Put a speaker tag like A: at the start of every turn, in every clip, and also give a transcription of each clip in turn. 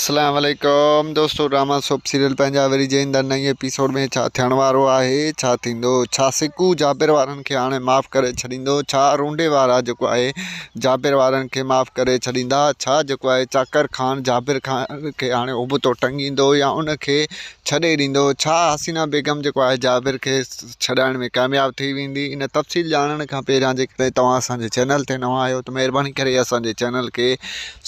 A: अस्सलाम वालेकुम दोस्तों, ड्रामा सोप सीरियल पंहिंजा वरी जे ईंदड़ नई एपिसोड में छा थियण वारो आहे, छा थींदो, छा सिकू जाबिर वारनि खे हाणे माफ़ु करे छॾींदो, छा रूंडे वारा जेको आहे जाबिर वारनि खे माफ़ु करे छॾींदा, छा जेको आहे चाकर ख़ान जाबिर ख़ान खे हाणे उबतो टंगींदो या उनखे छॾे ॾींदो, छा हसीना बेगम जेको आहे जाबिर खे छॾाइण में कामयाबु थी वेंदी। इन तफ़सील ॼाणण खां पहिरियां जेकॾहिं तव्हां असांजे चैनल ते नवां आहियो त महिरबानी करे असांजे चैनल खे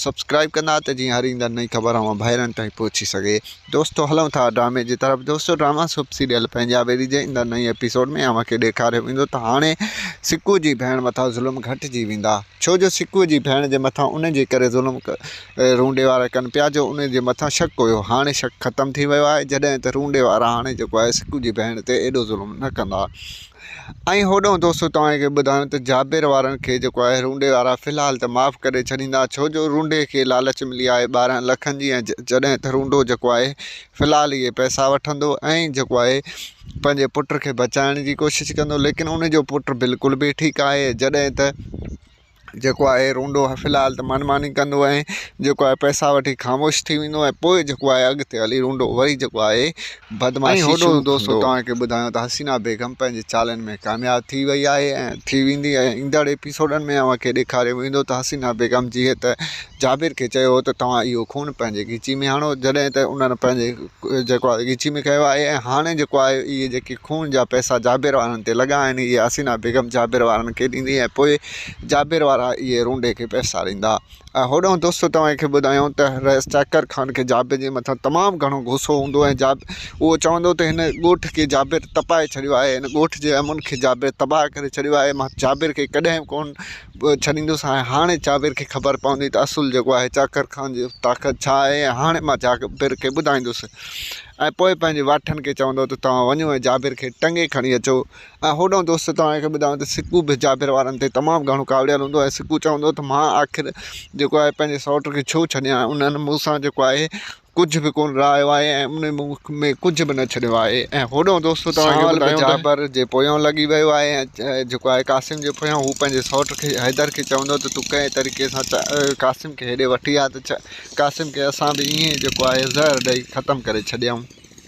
A: सब्सक्राइब कंदा त जीअं हर ईंदड़ नई ख़बर भाइरनि ताईं पहुची सके। दोस्तों हलूं था ड्रामे की तरफ। दोस्तों ड्रामा सोप सीरियल पंहिंजा वरी जे ईंदड़ नई एपिसोड में अव्हांखे ॾेखारियो वेंदो त हाणे सिकू जी भेण मथां ज़ुल्म घटिजी वेंदा, छो जो सिकू जी भेण जे मथां उन जे करे ज़ुल्म रूंडे वारा कनि पिया जो उन जे मथां शक हुयो। हाणे शक ख़तमु थी वियो आहे जॾहिं त रूंडे वारा हाणे जेको आहे सिकू जी भेण ते एॾो ज़ुल्म न कंदा। ऐं होॾो दोस्तों तव्हांखे ॿुधायूं त जाबिर वारनि खे जेको आहे रूंडे वारा फ़िलहालु त माफ़ु करे छॾींदा, छो जो रूंडे खे लालच मिली आहे 12 लखनि जी। ऐं जॾहिं त रूंडो जेको आहे फ़िलहालु इहे पैसा वठंदो ऐं जेको आहे पंहिंजे पुट खे बचाइण जी कोशिशि कंदो, लेकिन उनजो पुटु बिल्कुलु बि ठीकु आहे। जॾहिं त जेको आहे रूंडो फ़िलहालु त मनमानी कंदो ऐं जेको आहे पैसा वठी ख़ामोश थी वेंदो ऐं पोइ जेको आहे अॻिते हली रूंडो वरी जेको आहे बदमाशी होॾो दोस्तों तव्हांखे ॿुधायूं त हसीना बेगम पंहिंजे चालनि में कामयाबु थी वई आहे ऐं थी वेंदी। ऐं ईंदड़ एपिसोडनि में अव्हांखे ॾेखारियो वेंदो त हसीना बेगम जीअं त जाबिर खे चयो हो त तव्हां इहो खून पंहिंजे ॻिची में हणो, जॾहिं त उन्हनि पंहिंजे जेको आहे ॻिची में कयो आहे। ऐं हाणे जेको आहे इहे जेके खून जा पैसा जाबिर वारनि ते लॻा आहिनि इहे हसीना बेगम जाबिर वारनि खे ॾींदी ऐं पोइ जाबिर वारा इहे रूंडे खे पैसा ॾींदा। ऐं होॾो दोस्तों तव्हांखे ॿुधायूं त चाकर ख़ान खे जाबिर जे मथां तमामु घणो गुस्सो हूंदो ऐं उहो चवंदो त हिन ॻोठ खे जाबिर तपाए छॾियो आहे, हिन ॻोठ जे अमुन खे जाबिर तबाह करे छॾियो आहे, मां जाबिर खे कॾहिं कोन छॾींदुसि। ऐं हाणे जाबिर खे ख़बर पवंदी त असुल जेको आहे चाकर ख़ान जी ताक़त छा आहे ऐं हाणे मां जाबिर खे ॿुधाईंदुसि। ऐं पोइ पंहिंजे वाठनि खे चवंदो त तव्हां वञो ऐं जाबिर खे टंगे खणी अचो। ऐं होॾो दोस्त तव्हांखे ॿुधायूं त सिकू बि जाबिर वारनि ते तमामु घणो कावड़ियल हूंदो ऐं सिकू चवंदो त मां आख़िर जेको आहे पंहिंजे सौट खे छो छॾियां, उन्हनि मूंसां जेको आहे कुझु बि कोन रहायो आहे ऐं उन में कुझु बि न छॾियो आहे। ऐं होॾो दोस्तों तव्हांखे ॿुधायूं जाबिर जे पोयों लॻी वियो आहे ऐं जेको आहे कासिम जे पोयां हू पंहिंजे सौट खे हैदर खे चवंदो त तूं कंहिं तरीक़े सां कासिम खे हेॾे वठी आ त कासिम खे असां बि ईअं जेको आहे ज़हर ॾेई ख़तमु करे छॾियऊं।